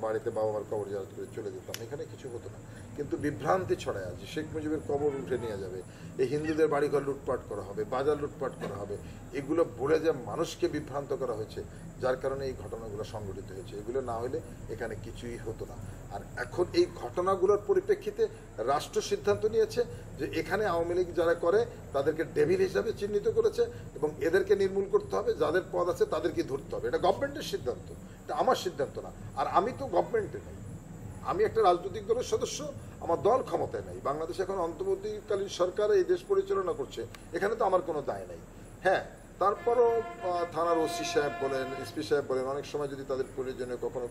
বাড়িতে বাবা মার কবর জিয়ারত করে চলে যেতাম, এখানে কিছু হতো না। কিন্তু বিভ্রান্তি ছড়ায় আছে, শেখ মুজিবের কবর উঠে নিয়ে যাবে, এই হিন্দুদের বাড়িঘর লুটপাট করা হবে, বাজার লুটপাট করা হবে, এগুলো বলে যে মানুষকে বিভ্রান্ত করা হয়েছে, যার কারণে এই ঘটনাগুলো সংঘটিত হয়েছে। এগুলো না হলে এখানে কিছুই হতো না। আর এখন এই ঘটনাগুলোর পরিপ্রেক্ষিতে রাষ্ট্র সিদ্ধান্ত নিয়েছে যে এখানে আওয়ামী লীগ যারা করে তাদেরকে ডেভিল হিসাবে চিহ্নিত করেছে এবং এদেরকে নির্মূল করতে হবে, যাদের পদ আছে তাদেরকে ধরতে হবে। এটা গভর্নমেন্টের সিদ্ধান্ত, এটা আমার সিদ্ধান্ত না। আর আমি তো গভর্নমেন্টে নেই, আমি একটা রাজনৈতিক দলের সদস্য, আমার দল ক্ষমতায় নেই। বাংলাদেশ এখন অন্তর্বর্তীকালীন সরকার এই দেশ পরিচালনা করছে, এখানে তো আমার কোনো দায় নেই। হ্যাঁ, তারপরও থানার ওসি সাহেব বলেন, এসপি সাহেব বলেন, অনেক সময় যদি তাদের প্রয়োজনে কখনো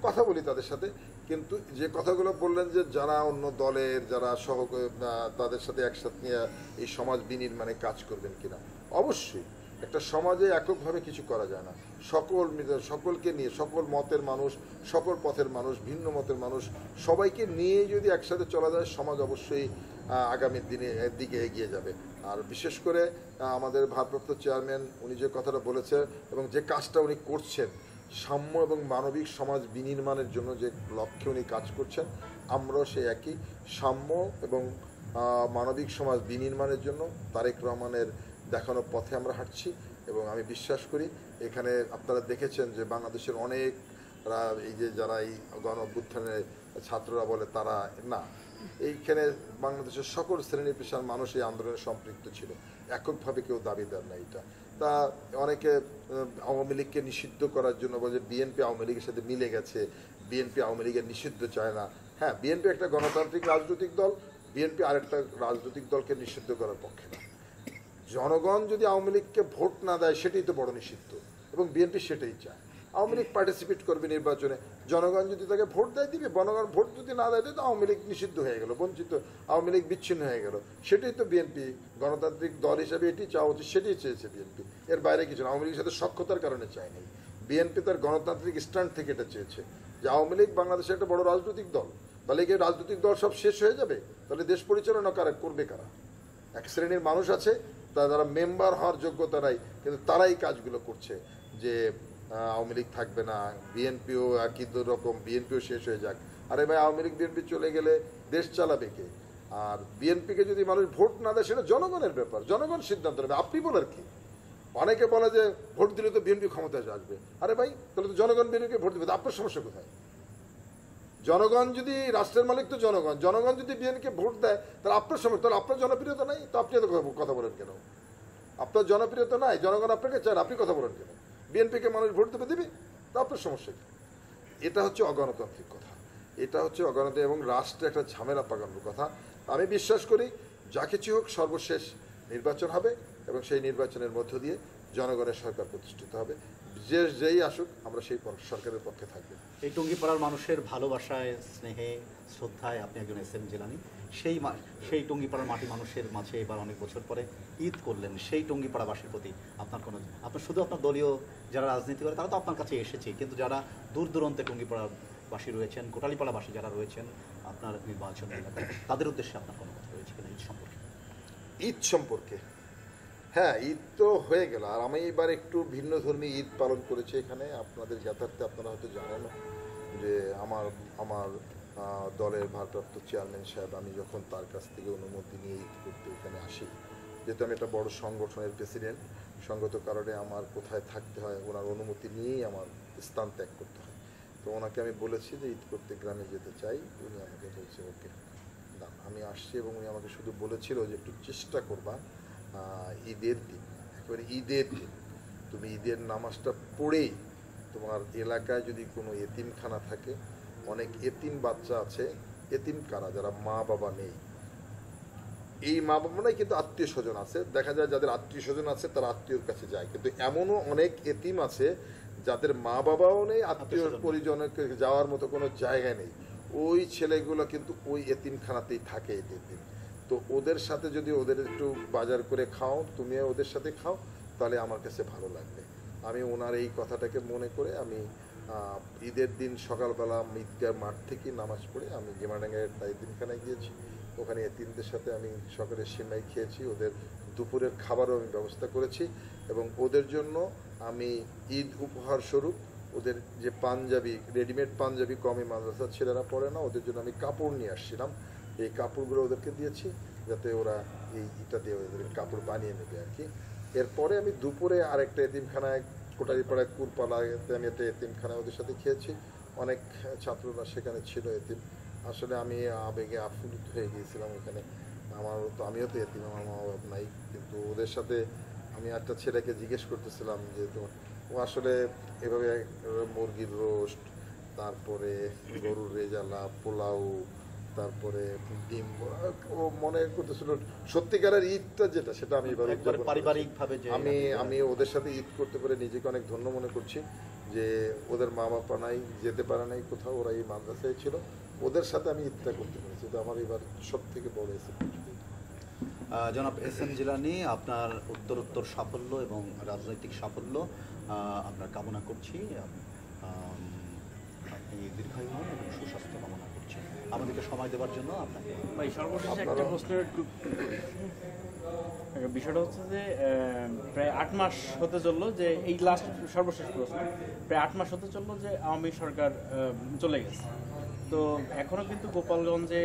কথা বলি তাদের সাথে। কিন্তু যে কথাগুলো বললেন যে যারা অন্য দলের যারা তাদের সাথে একসাথে নিয়ে এই সমাজ বিনির্মাণে কাজ করবেন কিনা, অবশ্যই একটা সমাজে এককভাবে কিছু করা যায় না। সকলকে নিয়ে, সকল মতের মানুষ, সকল পথের মানুষ, ভিন্ন মতের মানুষ, সবাইকে নিয়ে যদি একসাথে চলা যায়, সমাজ অবশ্যই আগামী দিকে এগিয়ে যাবে। আর বিশেষ করে আমাদের ভারপ্রাপ্ত চেয়ারম্যান উনি যে কথাটা বলেছেন এবং যে কাজটা উনি করছেন, সাম্য এবং মানবিক সমাজ বিনির্মাণের জন্য যে লক্ষ্যে উনি কাজ করছেন, আমরাও সেই একই সাম্য এবং মানবিক সমাজ বিনির্মাণের জন্য তারেক রহমানের দেখানো পথে আমরা হাঁটছি। এবং আমি বিশ্বাস করি এখানে আপনারা দেখেছেন যে বাংলাদেশের অনেক এই যে যারা এই গণ অভ্যুত্থানের ছাত্ররা বলে তারা না, এইখানে বাংলাদেশের সকল শ্রেণী পেশার মানুষ এই আন্দোলনে সম্পৃক্ত ছিল, এককভাবে কেউ দাবিদার না। এটা তা অনেকে আওয়ামী লীগকে নিষিদ্ধ করার জন্য বলে বিএনপি আওয়ামী লীগের সাথে মিলে গেছে, বিএনপি আওয়ামী লীগের নিষিদ্ধ চায় না। হ্যাঁ, বিএনপি একটা গণতান্ত্রিক রাজনৈতিক দল, বিএনপি আরেকটা রাজনৈতিক দলকে নিষিদ্ধ করার পক্ষে না। জনগণ যদি আওয়ামী লীগকে ভোট না দেয় সেটাই তো বড় নিষিদ্ধ, এবং বিএনপি সেটাই চায়। আওয়ামী লীগ পার্টিসিপেট করবে নির্বাচনে, জনগণ যদি তাকে ভোট দেয় দিবে, জনগণ ভোট যদি না দেয় তো আওয়ামী লীগ নিষিদ্ধ হয়ে গেল, বঞ্চিত, আওয়ামী লীগ বিচ্ছিন্ন হয়ে গেল। সেটাই তো বিএনপি গণতান্ত্রিক দল হিসাবে এটি চাওয়া উচিত, সেটাই চেয়েছে বিএনপি, এর বাইরে কিছু না। আওয়ামী লীগের সাথে সখ্যতার কারণে চায়নি, বিএনপি তার গণতান্ত্রিক স্ট্যান্ড থেকে এটা চেয়েছে যে আওয়ামী লীগ বাংলাদেশের একটা বড় রাজনৈতিক দল, তাহলে কি রাজনৈতিক দল সব শেষ হয়ে যাবে? তাহলে দেশ পরিচালনা করবে কারা? এক শ্রেণীর মানুষ আছে যারা মেম্বার হওয়ার যোগ্যতা নাই, কিন্তু তারাই কাজগুলো করছে যে আওয়ামী লীগ থাকবে না, বিএনপিও একই রকম, বিএনপিও শেষ হয়ে যাক। আরে ভাই, আওয়ামী লীগ বিএনপি চলে গেলে দেশ চালাবে কে? আর বিএনপিকে যদি মানুষ ভোট না দেয় সেটা জনগণের ব্যাপার, জনগণ সিদ্ধান্ত নেবে, আপনি বলার কি? অনেকে বলে যে ভোট দিলে তো বিএনপি ক্ষমতায় আসবে। আরে ভাই, তাহলে তো জনগণ বিএনপিকে ভোট দেবে, আপনার সমস্যা কোথায়? জনগণ যদি রাষ্ট্রের মালিক, তো জনগণ যদি বিএনপিকে ভোট দেয় তাহলে আপনার সমস্যা, তাহলে আপনার জনপ্রিয়তা নাই, তো আপনি এত কথা বলেন কেন? আপনার জনপ্রিয়তা নাই, জনগণ আপনাকে চান, আপনি কথা বলেন কেন? বিএনপিকে মানুষ ভোট দেবে, তো আপনার সমস্যা কি? এটা হচ্ছে অগণতান্ত্রিক কথা, এটা হচ্ছে অগণতান্ত্রিক এবং রাষ্ট্রে একটা ঝামেলা পাকানোর কথা। আমি বিশ্বাস করি যা কিছু হোক সর্বশেষ নির্বাচন হবে এবং সেই নির্বাচনের মধ্য দিয়ে জনগণের সরকার প্রতিষ্ঠিত হবে। যেই আসুক আমরা সেই সরকারের পক্ষে থাকবো। এই টঙ্গীপাড়ার মানুষের ভালোবাসায়, স্নেহে, শ্রদ্ধায় আপনি একজন এস এম জিলানী, সেই টঙ্গীপাড়ার মাটি মানুষের মাঝে এবার অনেক বছর পরে ঈদ করলেন। সেই টঙ্গীপাড়াবাসীর প্রতি আপনার শুধু আপনার দলীয় যারা রাজনীতি করে তারা তো আপনার কাছে এসেছে, কিন্তু যারা দূর দূরান্তে টঙ্গীপাড়াবাসী রয়েছেন, কোটালীপাড়াবাসী যারা রয়েছেন আপনার নির্বাচন এলাকায়, তাদের উদ্দেশ্যে আপনার কোনো কথা রয়েছে কিনা ঈদ সম্পর্কে? ঈদ সম্পর্কে, হ্যাঁ, ঈদ তো হয়ে গেল। আর আমি এবার একটু ভিন্ন ধর্মী ঈদ পালন করেছি এখানে। আপনাদের জ্ঞাতার্থে আপনারা হয়তো জানেন যে আমার দলের ভারপ্রাপ্ত চেয়ারম্যান সাহেব, আমি যখন তার কাছ থেকে অনুমতি নিয়ে ঈদ করতে এখানে আসি, যেহেতু আমি একটা বড় সংগঠনের প্রেসিডেন্ট, সঙ্গত কারণে আমার কোথায় থাকতে হয় ওনার অনুমতি নিয়েই আমার স্থান ত্যাগ করতে হয়। তো ওনাকে আমি বলেছি যে ঈদ করতে গ্রামে যেতে চাই, উনি আমাকে বলছে ওকে না, আমি আসছি। এবং উনি আমাকে শুধু বলেছিল যে একটু চেষ্টা করবা ঈদের দিন, একেবারে ঈদের দিন তুমি ঈদের নামাজটা পড়েই তোমার এলাকায় যদি কোনো এতিমখানা থাকে, অনেক এতিম বাচ্চা আছে, এতিম কারা, যারা মা বাবা নেই, এই মা বাবা নাই কিন্তু আত্মীয় স্বজন আছে, দেখা যায় যাদের আত্মীয় স্বজন আছে তারা আত্মীয়র কাছে যায়, কিন্তু এমনও অনেক এতিম আছে যাদের মা বাবাও নেই, আত্মীয় পরিজনের যাওয়ার মতো কোনো জায়গায় নেই। ওই ছেলেগুলো কিন্তু ওই এতিমখানাতেই থাকে ঈদের দিন। তো ওদের সাথে যদি ওদের একটু বাজার করে খাও, তুমিও ওদের সাথে খাও, তাহলে আমার কাছে ভালো লাগবে। আমি ওনার এই কথাটাকে মনে করে আমি ঈদের দিন সকালবেলা ঈদগাহ মাঠ থেকে নামাজ পড়ে আমি গেমাডাঙ্গায় এতিমখানায় গিয়েছি। ওখানে এতিমদের সাথে আমি সকালে সিমাই খেয়েছি, ওদের দুপুরের খাবারও আমি ব্যবস্থা করেছি এবং ওদের জন্য আমি ঈদ উপহার স্বরূপ ওদের যে পাঞ্জাবি, রেডিমেড পাঞ্জাবি কমই মাদ্রাসার ছেলেরা পরে না, ওদের জন্য আমি কাপড় নিয়ে আসছিলাম। এই কাপড়গুলো ওদেরকে দিয়েছি যাতে ওরা এইটা দিয়ে ওদের কাপড় বানিয়ে নেবে আর কি। এরপরে আমি দুপুরে আরেকটা এতিমখানায়, কোটালীপাড়ায় কুরপালাতে আমি একটা এতিমখানায় ওদের সাথে খেয়েছি। অনেক ছাত্ররা সেখানে ছিল এতিম। আসলে আমি আবেগে আপ্লুত হয়ে গিয়েছিলাম ওখানে। আমিও তো এতিম, আমার মা বাবা নাই, কিন্তু ওদের সাথে আমি একটা ছেলেকে জিজ্ঞেস করতেছিলাম যে ও আসলে এভাবে মুরগির রোস্ট, তারপরে গরুর রেজালা, পোলাও, তারপরে ডিম, ও মনে করতেছিল সত্যিকারের ঈদটা যেটা, সেটা আমি এবার পারিবারিকভাবে আমি ওদের সাথে ঈদ করতে পারে নিজেকে অনেক ধন্য মনে করছি যে ওদের মা বাবা নাই, যেতে পারে নাই কোথাও, ওরা এই মাদ্রাসায় ছিল, ওদের সাথে আমি ঈদটা করতে পেরেছি। তো আমার এবার সব থেকে বড় এসে জনাব এস এম জিলানী, আপনার উত্তরোত্তর সাফল্য এবং রাজনৈতিক সাফল্য আপনার কামনা করছি। আপনি দীর্ঘায়ু হন এবং সুস্বাস্থ্য কামনা করছি। আমাদেরকে সময় দেওয়ার জন্য আপনাকে ভাই সর্বশেষ একটা প্রশ্নের বিষয়টা হচ্ছে যে প্রায় 8 মাস হতে চললো যে এই লাস্ট সর্বশেষ প্রশ্ন, প্রায় 8 মাস হতে চললো যে আওয়ামী সরকার চলে গেছে। তো এখনো কিন্তু গোপালগঞ্জে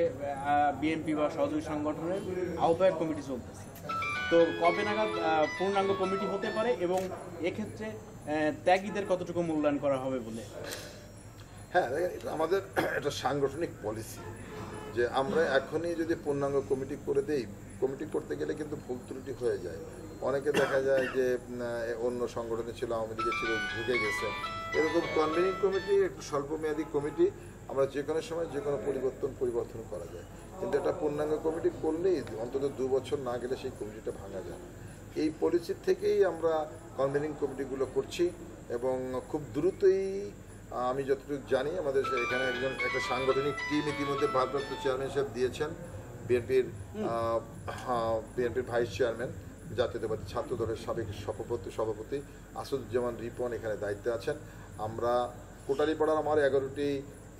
বিএনপি বা সহযোগী সংগঠনের আহ্বায়ক কমিটি চলতেছে। তো কবে নাগাদ পূর্ণাঙ্গ কমিটি হতে পারে এবং এক্ষেত্রে ত্যাগীদের কতটুকু মূল্যায়ন করা হবে বলে? হ্যাঁ, এটা আমাদের একটা সাংগঠনিক পলিসি যে আমরা এখনই যদি পূর্ণাঙ্গ কমিটি করে দেই, কমিটি করতে গেলে কিন্তু ভুল ত্রুটি হয়ে যায়। অনেকে দেখা যায় যে অন্য সংগঠনে ছিল, আওয়ামী লীগে ছিল, ঢুকে গেছে। এরকম কনভেনিং কমিটি, একটু স্বল্পমেয়াদী কমিটি, আমরা যে কোনো সময় যে কোনো পরিবর্তন করা যায়। কিন্তু একটা পূর্ণাঙ্গ কমিটি করলেই অন্তত 2 বছর না গেলে সেই কমিটিটা ভাঙা যায় না। এই পলিসির থেকেই আমরা কনভেনিং কমিটিগুলো করছি এবং খুব দ্রুতই, আমি যতটুকু জানি আমাদের এখানে একটা সাংগঠনিক টিম ইতিমধ্যে ভারপ্রাপ্ত চেয়ারম্যান সাহেব দিয়েছেন, বিএনপির ভাইস চেয়ারম্যান, জাতীয়তাবাদী ছাত্র দলের সাবেক সভাপতি আসাদুজ্জামান রিপন এখানে দায়িত্বে আছেন। আমরা কোটালীপাড়ার আমার 11টি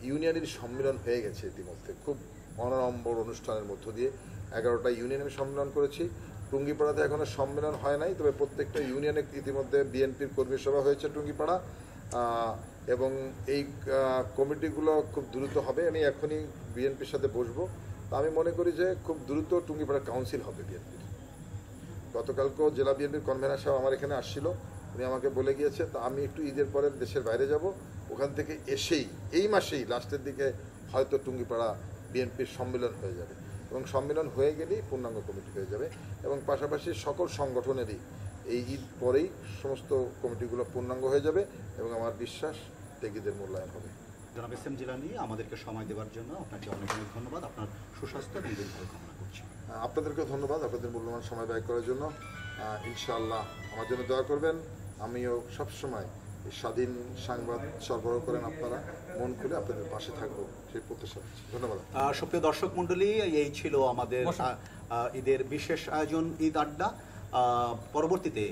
ইউনিয়নের সম্মেলন হয়ে গেছে ইতিমধ্যে, খুব অনড়ম্বর অনুষ্ঠানের মধ্য দিয়ে 11টা ইউনিয়নের সম্মেলন করেছি। টুঙ্গিপাড়াতে এখনো সম্মেলন হয় নাই, তবে প্রত্যেকটা ইউনিয়নে ইতিমধ্যে বিএনপির কর্মী সভা হয়েছে টুঙ্গিপাড়া, এবং এই কমিটিগুলো খুব দ্রুত হবে। আমি এখনই বিএনপির সাথে বসবো, তা আমি মনে করি যে খুব দ্রুত টুঙ্গিপাড়া কাউন্সিল হবে বিএনপির। গতকালকেও জেলা বিএনপির কনভেনার সাহেব আমার এখানে আসছিল, উনি আমাকে বলে গিয়েছে, তা আমি একটু ঈদের পরে দেশের বাইরে যাব, ওখান থেকে এসেই এই মাসেই লাস্টের দিকে হয়তো টুঙ্গিপাড়া বিএনপির সম্মেলন হয়ে যাবে, এবং সম্মেলন হয়ে গেলেই পূর্ণাঙ্গ কমিটি হয়ে যাবে, এবং পাশাপাশি সকল সংগঠনেরই এই ঈদ পরেই সমস্ত কমিটিগুলো পূর্ণাঙ্গ হয়ে যাবে, এবং আমার বিশ্বাস ত্যাগীদের মূল্যায়ন হবে। জনাব এস এম জিলানী, আমাদেরকে সময় দেওয়ার জন্য আপনাকে অনেক অনেক ধন্যবাদ। আপনার সুস্বাস্থ্য এবং দীর্ঘায়ু কামনা করছি। আপনাদেরকেও ধন্যবাদ আপনাদের মূল্যবান সময় ব্যয় করার জন্য। ইনশাআল্লাহ আমার জন্য দোয়া করবেন। আমিও সবসময় এই স্বাধীন সংবাদ সরবরাহ করেন আপনারা, মন খুলে আপনাদের পাশে থাকবো সেই প্রত্যাশা করছি। ধন্যবাদ। সুপ্রিয় দর্শক মণ্ডলী, এই ছিল আমাদের ঈদের বিশেষ আয়োজন ঈদ আড্ডা। পরবর্তীতে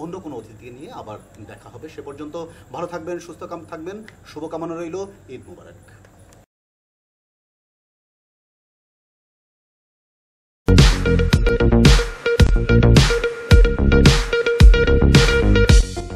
অন্য কোনো অতিথি নিয়ে আবার দেখা হবে। সে পর্যন্ত ভালো থাকবেন, সুস্থ থাকবেন, শুভকামনা রইল। ঈদ মুবারক।